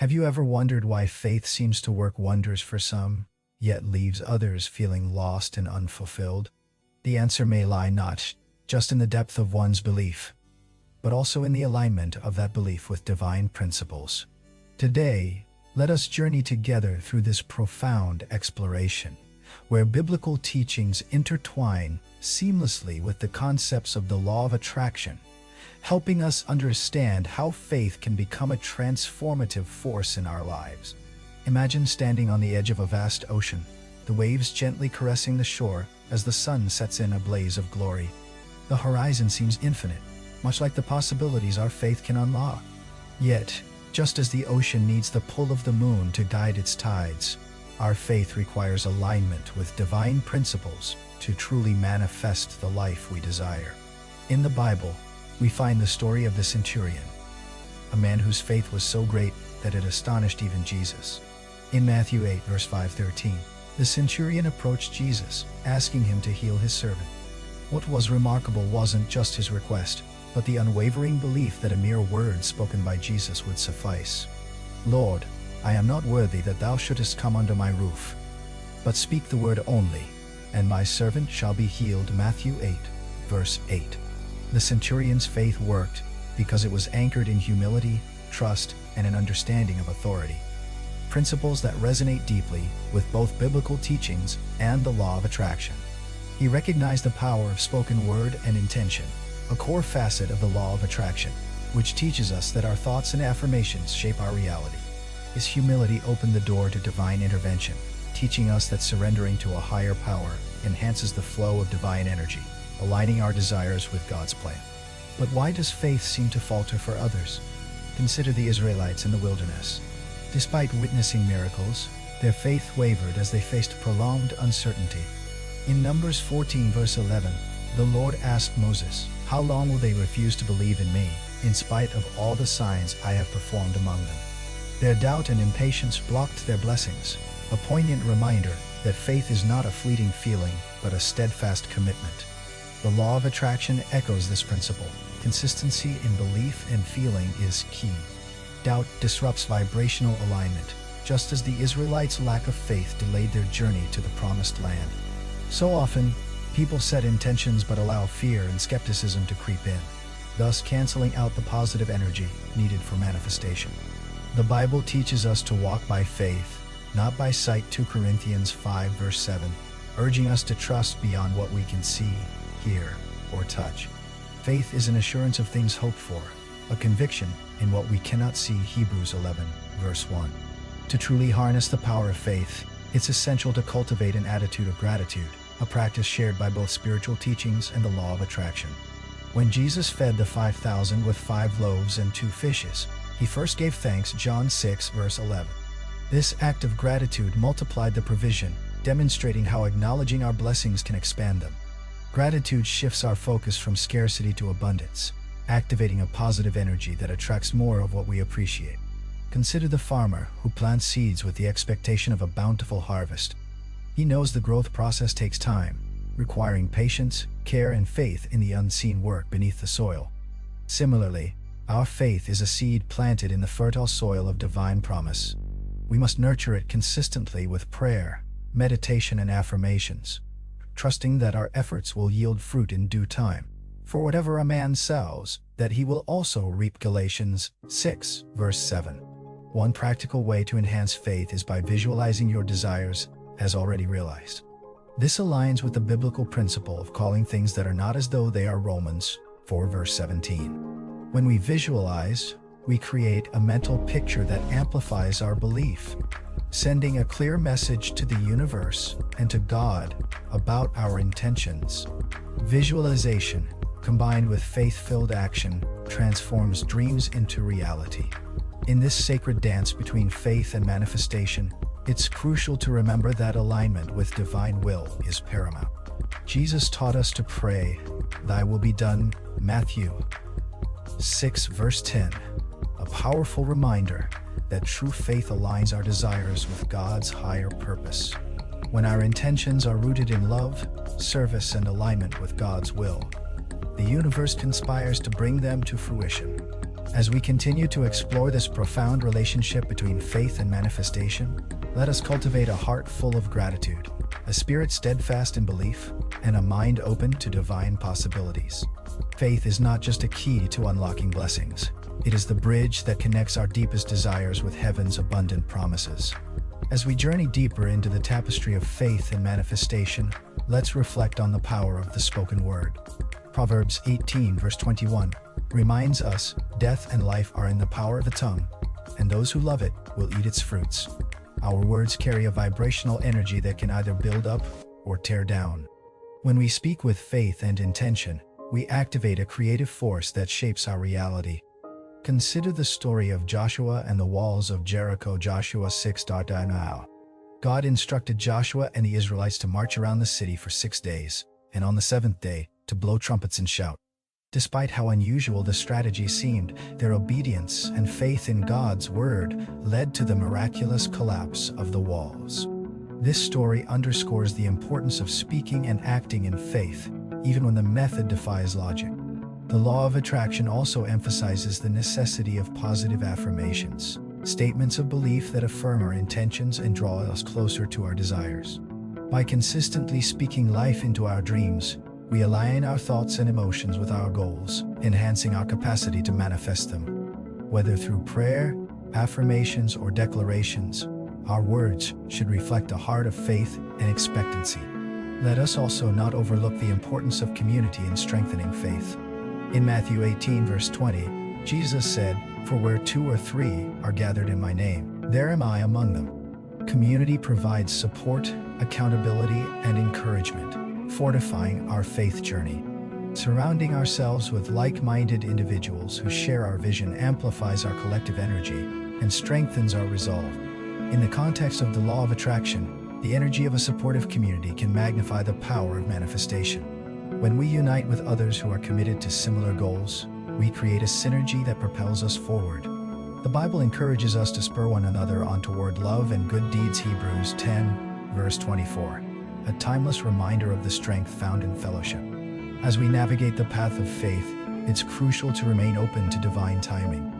Have you ever wondered why faith seems to work wonders for some, yet leaves others feeling lost and unfulfilled? The answer may lie not just in the depth of one's belief, but also in the alignment of that belief with divine principles. Today, let us journey together through this profound exploration, where biblical teachings intertwine seamlessly with the concepts of the law of attraction, helping us understand how faith can become a transformative force in our lives. Imagine standing on the edge of a vast ocean, the waves gently caressing the shore as the sun sets in a blaze of glory. The horizon seems infinite, much like the possibilities our faith can unlock. Yet, just as the ocean needs the pull of the moon to guide its tides, our faith requires alignment with divine principles to truly manifest the life we desire. In the Bible, we find the story of the centurion, a man whose faith was so great that it astonished even Jesus. In Matthew 8, verse 5-13, the centurion approached Jesus, asking him to heal his servant. What was remarkable wasn't just his request, but the unwavering belief that a mere word spoken by Jesus would suffice. "Lord, I am not worthy that thou shouldest come under my roof, but speak the word only, and my servant shall be healed." Matthew 8, verse 8. The centurion's faith worked because it was anchored in humility, trust, and an understanding of authority. Principles that resonate deeply with both biblical teachings and the law of attraction. He recognized the power of spoken word and intention, a core facet of the law of attraction, which teaches us that our thoughts and affirmations shape our reality. His humility opened the door to divine intervention, teaching us that surrendering to a higher power enhances the flow of divine energy, aligning our desires with God's plan. But why does faith seem to falter for others? Consider the Israelites in the wilderness. Despite witnessing miracles, their faith wavered as they faced prolonged uncertainty. In Numbers 14, verse 11, the Lord asked Moses, "How long will they refuse to believe in me, in spite of all the signs I have performed among them?" Their doubt and impatience blocked their blessings, a poignant reminder that faith is not a fleeting feeling, but a steadfast commitment. The law of attraction echoes this principle. Consistency in belief and feeling is key. Doubt disrupts vibrational alignment, just as the Israelites' lack of faith delayed their journey to the promised land. So often, people set intentions but allow fear and skepticism to creep in, thus canceling out the positive energy needed for manifestation. The Bible teaches us to walk by faith, not by sight. 2 Corinthians 5, verse 7, urging us to trust beyond what we can see, hear, or touch. Faith is an assurance of things hoped for, a conviction in what we cannot see. Hebrews 11, verse 1. To truly harness the power of faith, it's essential to cultivate an attitude of gratitude, a practice shared by both spiritual teachings and the law of attraction. When Jesus fed the 5,000 with 5 loaves and 2 fishes, he first gave thanks. John 6, verse 11. This act of gratitude multiplied the provision, demonstrating how acknowledging our blessings can expand them. Gratitude shifts our focus from scarcity to abundance, activating a positive energy that attracts more of what we appreciate. Consider the farmer who plants seeds with the expectation of a bountiful harvest. He knows the growth process takes time, requiring patience, care, and faith in the unseen work beneath the soil. Similarly, our faith is a seed planted in the fertile soil of divine promise. We must nurture it consistently with prayer, meditation, and affirmations, trusting that our efforts will yield fruit in due time. For whatever a man sows, that he will also reap. Galatians 6, verse 7. One practical way to enhance faith is by visualizing your desires as already realized. This aligns with the biblical principle of calling things that are not as though they are. Romans 4, verse 17. When we visualize, we create a mental picture that amplifies our belief, sending a clear message to the universe and to God about our intentions. Visualization, combined with faith-filled action, transforms dreams into reality. In this sacred dance between faith and manifestation, it's crucial to remember that alignment with divine will is paramount. Jesus taught us to pray, "Thy will be done." Matthew 6, verse 10. A powerful reminder that true faith aligns our desires with God's higher purpose. When our intentions are rooted in love, service, and alignment with God's will, the universe conspires to bring them to fruition. As we continue to explore this profound relationship between faith and manifestation, let us cultivate a heart full of gratitude, a spirit steadfast in belief, and a mind open to divine possibilities. Faith is not just a key to unlocking blessings. It is the bridge that connects our deepest desires with heaven's abundant promises. As we journey deeper into the tapestry of faith and manifestation, let's reflect on the power of the spoken word. Proverbs 18 verse 21 reminds us, death and life are in the power of the tongue, and those who love it will eat its fruits. Our words carry a vibrational energy that can either build up or tear down. When we speak with faith and intention, we activate a creative force that shapes our reality. Consider the story of Joshua and the walls of Jericho. Joshua 6:9. God instructed Joshua and the Israelites to march around the city for 6 days, and on the seventh day, to blow trumpets and shout. Despite how unusual the strategy seemed, their obedience and faith in God's word led to the miraculous collapse of the walls. This story underscores the importance of speaking and acting in faith, even when the method defies logic. The law of attraction also emphasizes the necessity of positive affirmations, statements of belief that affirm our intentions and draw us closer to our desires. By consistently speaking life into our dreams, we align our thoughts and emotions with our goals, enhancing our capacity to manifest them. Whether through prayer, affirmations, or declarations, our words should reflect a heart of faith and expectancy. Let us also not overlook the importance of community in strengthening faith. In Matthew 18 verse 20, Jesus said, "For where 2 or 3 are gathered in my name, there am I among them." Community provides support, accountability, and encouragement, fortifying our faith journey. Surrounding ourselves with like-minded individuals who share our vision amplifies our collective energy and strengthens our resolve. In the context of the law of attraction, the energy of a supportive community can magnify the power of manifestation. When we unite with others who are committed to similar goals, we create a synergy that propels us forward. The Bible encourages us to spur one another on toward love and good deeds. Hebrews 10, verse 24, a timeless reminder of the strength found in fellowship. As we navigate the path of faith, it's crucial to remain open to divine timing.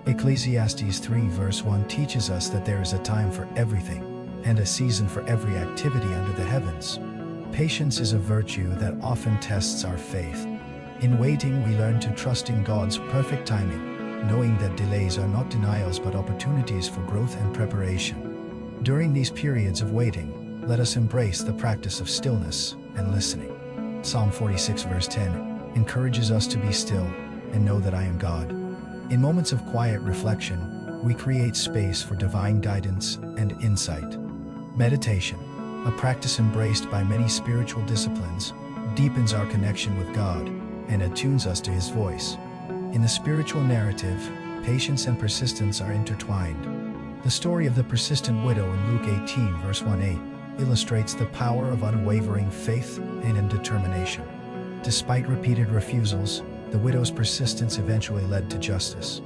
Ecclesiastes 3 verse 1 teaches us that there is a time for everything, and a season for every activity under the heavens. Patience is a virtue that often tests our faith. In waiting, we learn to trust in God's perfect timing, knowing that delays are not denials but opportunities for growth and preparation. During these periods of waiting, let us embrace the practice of stillness and listening. Psalm 46 verse 10 encourages us to be still and know that I am God. In moments of quiet reflection, we create space for divine guidance and insight. Meditation, a practice embraced by many spiritual disciplines, deepens our connection with God and attunes us to His voice. In the spiritual narrative, patience and persistence are intertwined. The story of the persistent widow in Luke 18 verse 1-8 illustrates the power of unwavering faith and determination. Despite repeated refusals, the widow's persistence eventually led to justice.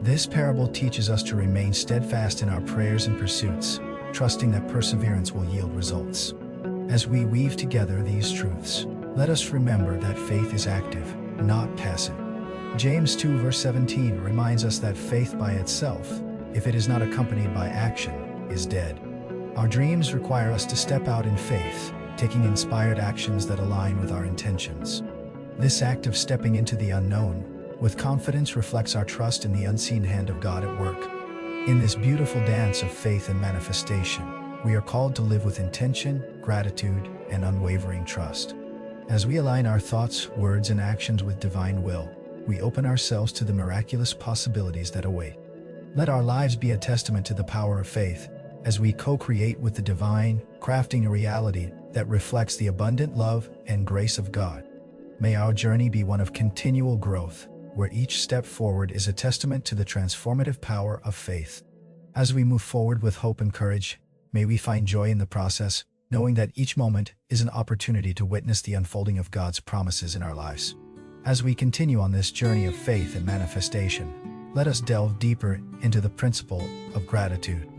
This parable teaches us to remain steadfast in our prayers and pursuits, trusting that perseverance will yield results. As we weave together these truths, let us remember that faith is active, not passive. James 2 verse 17 reminds us that faith by itself, if it is not accompanied by action, is dead. Our dreams require us to step out in faith, taking inspired actions that align with our intentions. This act of stepping into the unknown with confidence reflects our trust in the unseen hand of God at work. In this beautiful dance of faith and manifestation, we are called to live with intention, gratitude, and unwavering trust. As we align our thoughts, words, and actions with divine will, we open ourselves to the miraculous possibilities that await. Let our lives be a testament to the power of faith, as we co-create with the divine, crafting a reality that reflects the abundant love and grace of God. May our journey be one of continual growth, where each step forward is a testament to the transformative power of faith. As we move forward with hope and courage, may we find joy in the process, knowing that each moment is an opportunity to witness the unfolding of God's promises in our lives. As we continue on this journey of faith and manifestation, let us delve deeper into the principle of gratitude.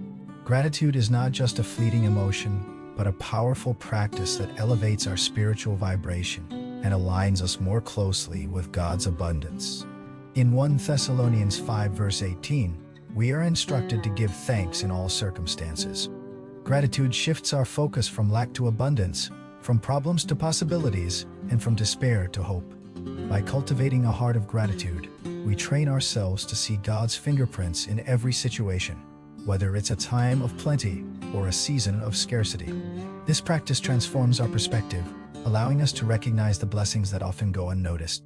Gratitude is not just a fleeting emotion, but a powerful practice that elevates our spiritual vibration and aligns us more closely with God's abundance. In 1 Thessalonians 5 verse 18, we are instructed to give thanks in all circumstances. Gratitude shifts our focus from lack to abundance, from problems to possibilities, and from despair to hope. By cultivating a heart of gratitude, we train ourselves to see God's fingerprints in every situation, whether it's a time of plenty or a season of scarcity. This practice transforms our perspective, allowing us to recognize the blessings that often go unnoticed.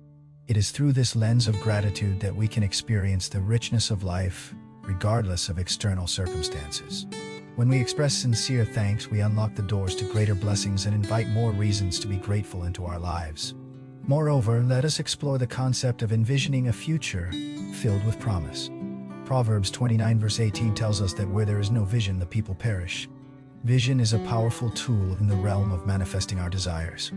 It is through this lens of gratitude that we can experience the richness of life, regardless of external circumstances. When we express sincere thanks, we unlock the doors to greater blessings and invite more reasons to be grateful into our lives. Moreover, let us explore the concept of envisioning a future filled with promise. Proverbs 29 verse 18 tells us that where there is no vision, the people perish. Vision is a powerful tool in the realm of manifesting our desires.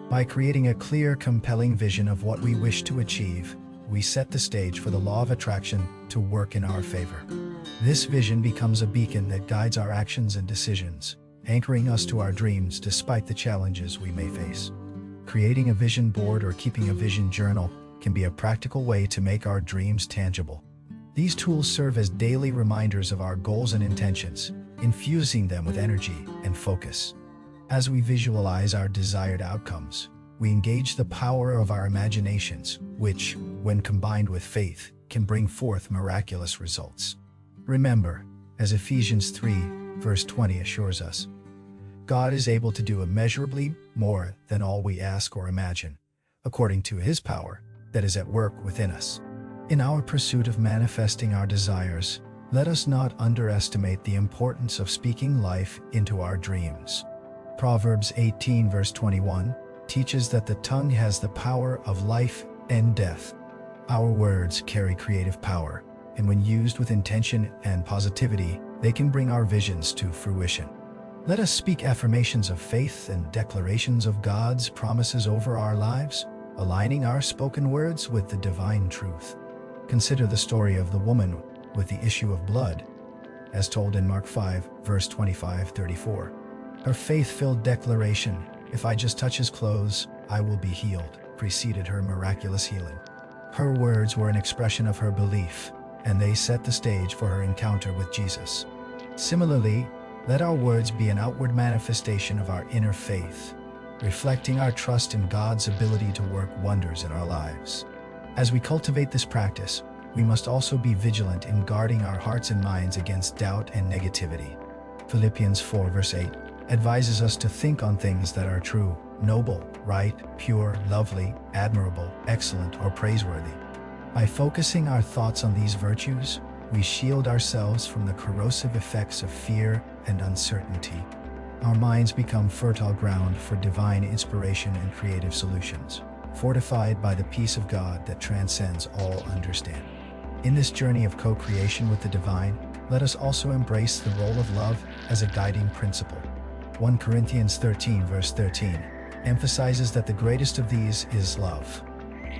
By creating a clear, compelling vision of what we wish to achieve, we set the stage for the law of attraction to work in our favor. This vision becomes a beacon that guides our actions and decisions, anchoring us to our dreams despite the challenges we may face. Creating a vision board or keeping a vision journal can be a practical way to make our dreams tangible. These tools serve as daily reminders of our goals and intentions, infusing them with energy and focus. As we visualize our desired outcomes, we engage the power of our imaginations, which, when combined with faith, can bring forth miraculous results. Remember, as Ephesians 3, verse 20 assures us, God is able to do immeasurably more than all we ask or imagine, according to His power that is at work within us. In our pursuit of manifesting our desires, let us not underestimate the importance of speaking life into our dreams. Proverbs 18 verse 21 teaches that the tongue has the power of life and death. Our words carry creative power, and when used with intention and positivity, they can bring our visions to fruition. Let us speak affirmations of faith and declarations of God's promises over our lives, aligning our spoken words with the divine truth. Consider the story of the woman with the issue of blood, as told in Mark 5, verse 25-34. Her faith-filled declaration, "If I just touch His clothes, I will be healed," preceded her miraculous healing. Her words were an expression of her belief, and they set the stage for her encounter with Jesus. Similarly, let our words be an outward manifestation of our inner faith, reflecting our trust in God's ability to work wonders in our lives. As we cultivate this practice, we must also be vigilant in guarding our hearts and minds against doubt and negativity. Philippians 4 verse 8 advises us to think on things that are true, noble, right, pure, lovely, admirable, excellent, or praiseworthy. By focusing our thoughts on these virtues, we shield ourselves from the corrosive effects of fear and uncertainty. Our minds become fertile ground for divine inspiration and creative solutions, fortified by the peace of God that transcends all understanding. In this journey of co-creation with the divine, let us also embrace the role of love as a guiding principle. 1 Corinthians 13 verse 13 emphasizes that the greatest of these is love.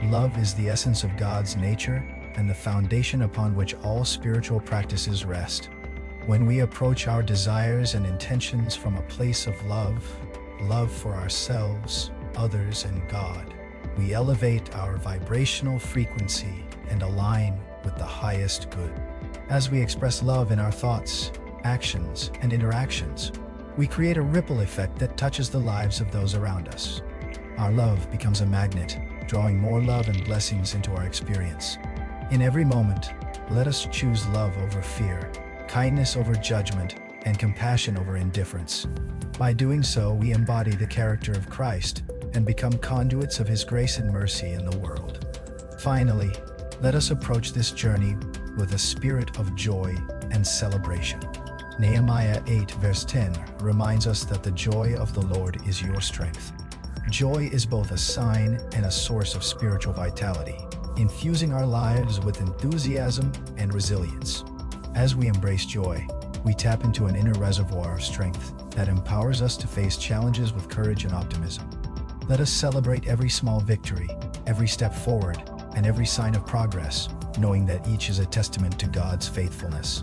Love is the essence of God's nature and the foundation upon which all spiritual practices rest. When we approach our desires and intentions from a place of love for ourselves, others, and God, we elevate our vibrational frequency and align with the highest good. As we express love in our thoughts, actions, and interactions, we create a ripple effect that touches the lives of those around us. Our love becomes a magnet, drawing more love and blessings into our experience. In every moment, let us choose love over fear, kindness over judgment, and compassion over indifference. By doing so, we embody the character of Christ and become conduits of His grace and mercy in the world. Finally, let us approach this journey with a spirit of joy and celebration. Nehemiah 8 verse 10 reminds us that the joy of the Lord is your strength. Joy is both a sign and a source of spiritual vitality, infusing our lives with enthusiasm and resilience. As we embrace joy, we tap into an inner reservoir of strength that empowers us to face challenges with courage and optimism. Let us celebrate every small victory, every step forward, and every sign of progress, knowing that each is a testament to God's faithfulness.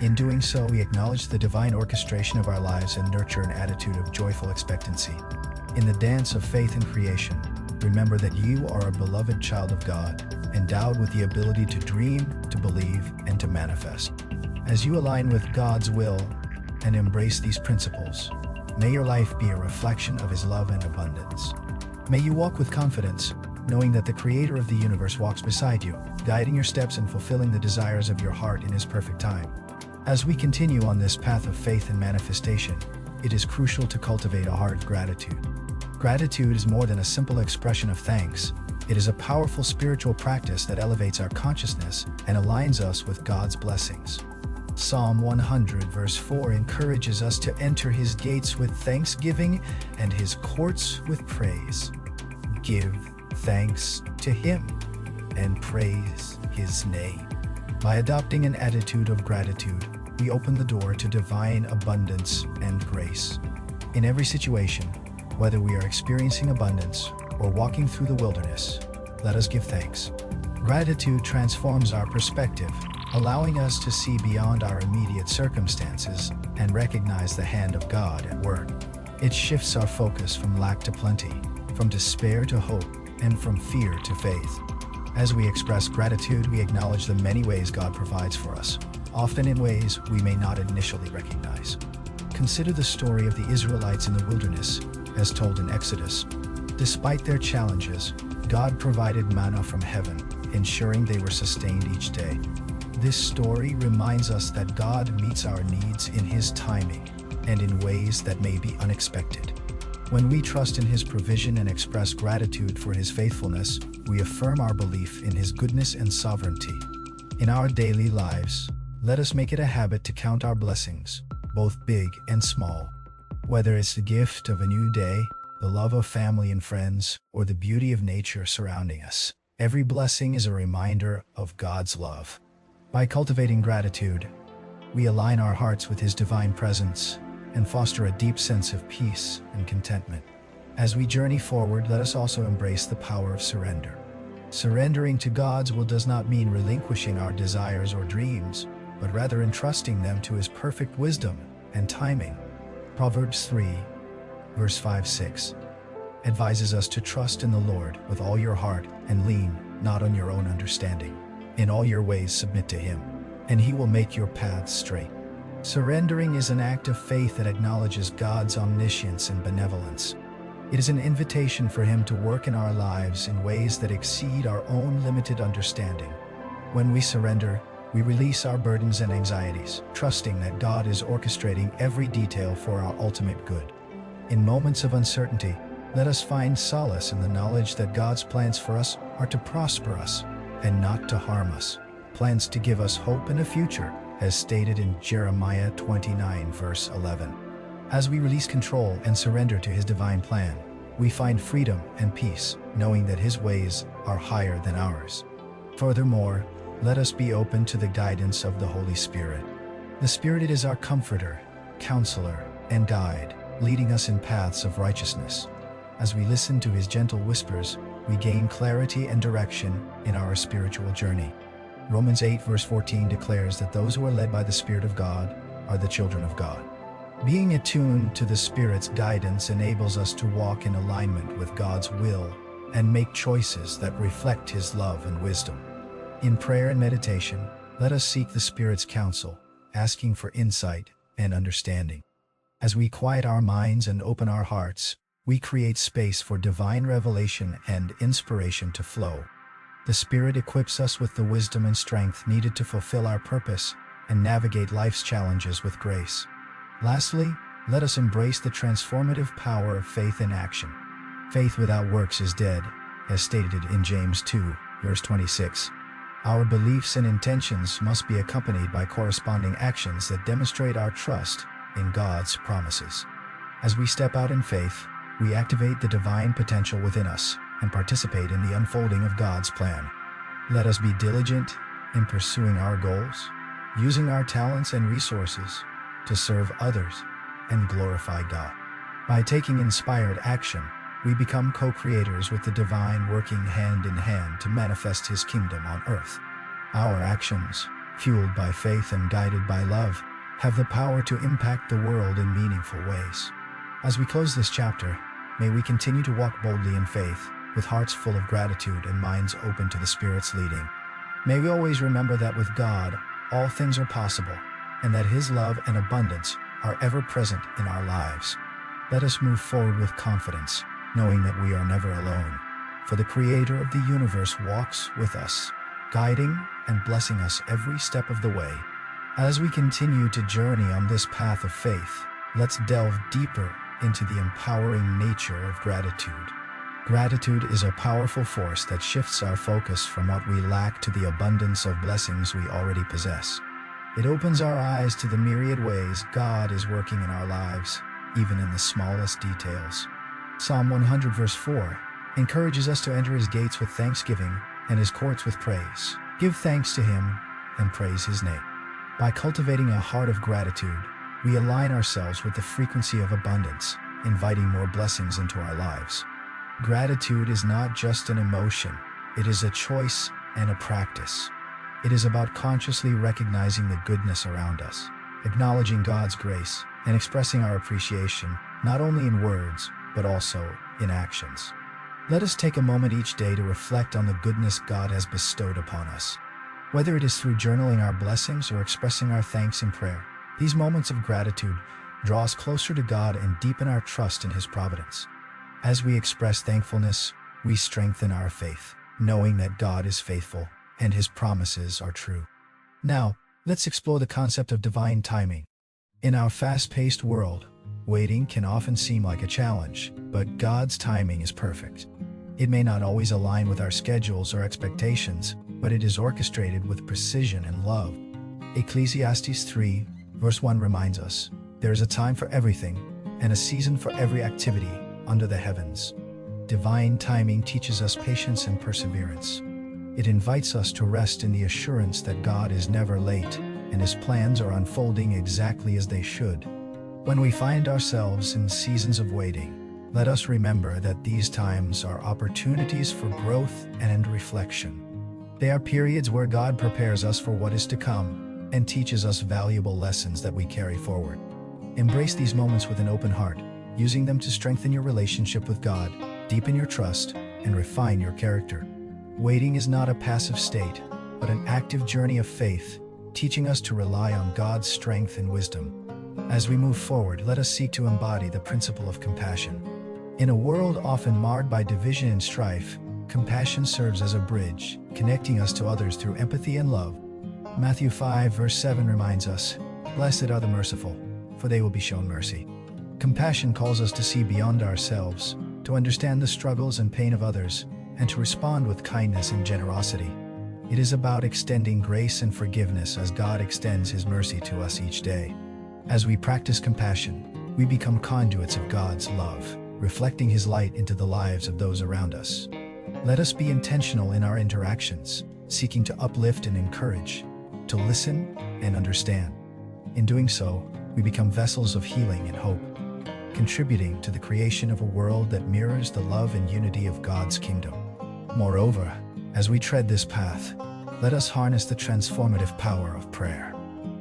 In doing so, we acknowledge the divine orchestration of our lives and nurture an attitude of joyful expectancy. In the dance of faith and creation, remember that you are a beloved child of God, endowed with the ability to dream, to believe, and to manifest. As you align with God's will and embrace these principles, may your life be a reflection of His love and abundance. May you walk with confidence, knowing that the Creator of the universe walks beside you, guiding your steps and fulfilling the desires of your heart in His perfect time. As we continue on this path of faith and manifestation, it is crucial to cultivate a heart of gratitude. Gratitude is more than a simple expression of thanks. It is a powerful spiritual practice that elevates our consciousness and aligns us with God's blessings. Psalm 100 verse 4 encourages us to enter His gates with thanksgiving and His courts with praise. Give thanks to Him and praise His name. By adopting an attitude of gratitude, we open the door to divine abundance and grace. In every situation, whether we are experiencing abundance or walking through the wilderness, let us give thanks. Gratitude transforms our perspective, allowing us to see beyond our immediate circumstances and recognize the hand of God at work. It shifts our focus from lack to plenty, from despair to hope, and from fear to faith. As we express gratitude, we acknowledge the many ways God provides for us, often in ways we may not initially recognize. Consider the story of the Israelites in the wilderness, as told in Exodus. Despite their challenges, God provided manna from heaven, ensuring they were sustained each day. This story reminds us that God meets our needs in His timing and in ways that may be unexpected. When we trust in His provision and express gratitude for His faithfulness, we affirm our belief in His goodness and sovereignty. In our daily lives, let us make it a habit to count our blessings, both big and small. Whether it's the gift of a new day, the love of family and friends, or the beauty of nature surrounding us, every blessing is a reminder of God's love. By cultivating gratitude, we align our hearts with His divine presence and foster a deep sense of peace and contentment. As we journey forward, let us also embrace the power of surrender. Surrendering to God's will does not mean relinquishing our desires or dreams, but rather entrusting them to His perfect wisdom and timing. Proverbs 3, verse 5-6, advises us to trust in the Lord with all your heart and lean not on your own understanding. In all your ways submit to Him, and He will make your paths straight. Surrendering is an act of faith that acknowledges God's omniscience and benevolence. It is an invitation for Him to work in our lives in ways that exceed our own limited understanding. When we surrender, we release our burdens and anxieties, trusting that God is orchestrating every detail for our ultimate good. In moments of uncertainty, let us find solace in the knowledge that God's plans for us are to prosper us and not to harm us, plans to give us hope and a future, as stated in Jeremiah 29 verse 11. As we release control and surrender to His divine plan, we find freedom and peace, knowing that His ways are higher than ours. Furthermore, let us be open to the guidance of the Holy Spirit. The Spirit is our comforter, counselor, and guide, leading us in paths of righteousness. As we listen to His gentle whispers, we gain clarity and direction in our spiritual journey. Romans 8 verse 14 declares that those who are led by the Spirit of God are the children of God. Being attuned to the Spirit's guidance enables us to walk in alignment with God's will and make choices that reflect His love and wisdom. In prayer and meditation, let us seek the Spirit's counsel, asking for insight and understanding. As we quiet our minds and open our hearts, we create space for divine revelation and inspiration to flow. The Spirit equips us with the wisdom and strength needed to fulfill our purpose and navigate life's challenges with grace. Lastly, let us embrace the transformative power of faith in action. Faith without works is dead, as stated in James 2, verse 26. Our beliefs and intentions must be accompanied by corresponding actions that demonstrate our trust in God's promises. As we step out in faith, we activate the divine potential within us and participate in the unfolding of God's plan. Let us be diligent in pursuing our goals, using our talents and resources to serve others and glorify God. By taking inspired action, we become co-creators with the divine, working hand in hand to manifest His kingdom on earth. Our actions, fueled by faith and guided by love, have the power to impact the world in meaningful ways. As we close this chapter, may we continue to walk boldly in faith, with hearts full of gratitude and minds open to the Spirit's leading. May we always remember that with God, all things are possible, and that His love and abundance are ever present in our lives. Let us move forward with confidence, knowing that we are never alone, for the Creator of the universe walks with us, guiding and blessing us every step of the way. As we continue to journey on this path of faith, let's delve deeper into the empowering nature of gratitude. Gratitude is a powerful force that shifts our focus from what we lack to the abundance of blessings we already possess. It opens our eyes to the myriad ways God is working in our lives, even in the smallest details. Psalm 100 verse 4 encourages us to enter His gates with thanksgiving and His courts with praise. Give thanks to Him and praise His name. By cultivating a heart of gratitude, we align ourselves with the frequency of abundance, inviting more blessings into our lives. Gratitude is not just an emotion, it is a choice and a practice. It is about consciously recognizing the goodness around us, acknowledging God's grace, and expressing our appreciation, not only in words, but also in actions. Let us take a moment each day to reflect on the goodness God has bestowed upon us. Whether it is through journaling our blessings or expressing our thanks in prayer, these moments of gratitude draw us closer to God and deepen our trust in His providence. As we express thankfulness, we strengthen our faith, knowing that God is faithful and His promises are true. Now, let's explore the concept of divine timing. In our fast-paced world, waiting can often seem like a challenge, but God's timing is perfect. It may not always align with our schedules or expectations, but it is orchestrated with precision and love. Ecclesiastes 3, verse 1 reminds us, "There is a time for everything, and a season for every activity under the heavens." Divine timing teaches us patience and perseverance. It invites us to rest in the assurance that God is never late, and His plans are unfolding exactly as they should. When we find ourselves in seasons of waiting, let us remember that these times are opportunities for growth and reflection. They are periods where God prepares us for what is to come and teaches us valuable lessons that we carry forward. Embrace these moments with an open heart, using them to strengthen your relationship with God, deepen your trust, and refine your character. Waiting is not a passive state, but an active journey of faith, teaching us to rely on God's strength and wisdom. As we move forward, let us seek to embody the principle of compassion. In a world often marred by division and strife, compassion serves as a bridge, connecting us to others through empathy and love. Matthew 5 verse 7 reminds us, "Blessed are the merciful, for they will be shown mercy." Compassion calls us to see beyond ourselves, to understand the struggles and pain of others, and to respond with kindness and generosity. It is about extending grace and forgiveness as God extends His mercy to us each day. As we practice compassion, we become conduits of God's love, reflecting His light into the lives of those around us. Let us be intentional in our interactions, seeking to uplift and encourage, to listen and understand. In doing so, we become vessels of healing and hope, contributing to the creation of a world that mirrors the love and unity of God's kingdom. Moreover, as we tread this path, let us harness the transformative power of prayer.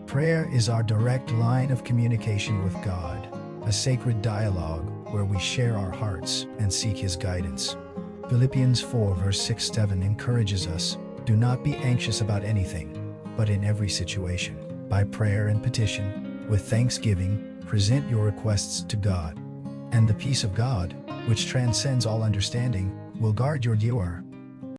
Prayer is our direct line of communication with God, a sacred dialogue where we share our hearts and seek His guidance. Philippians 4 verse 6-7 encourages us, "Do not be anxious about anything, but in every situation, by prayer and petition, with thanksgiving, present your requests to God. And the peace of God, which transcends all understanding, will guard your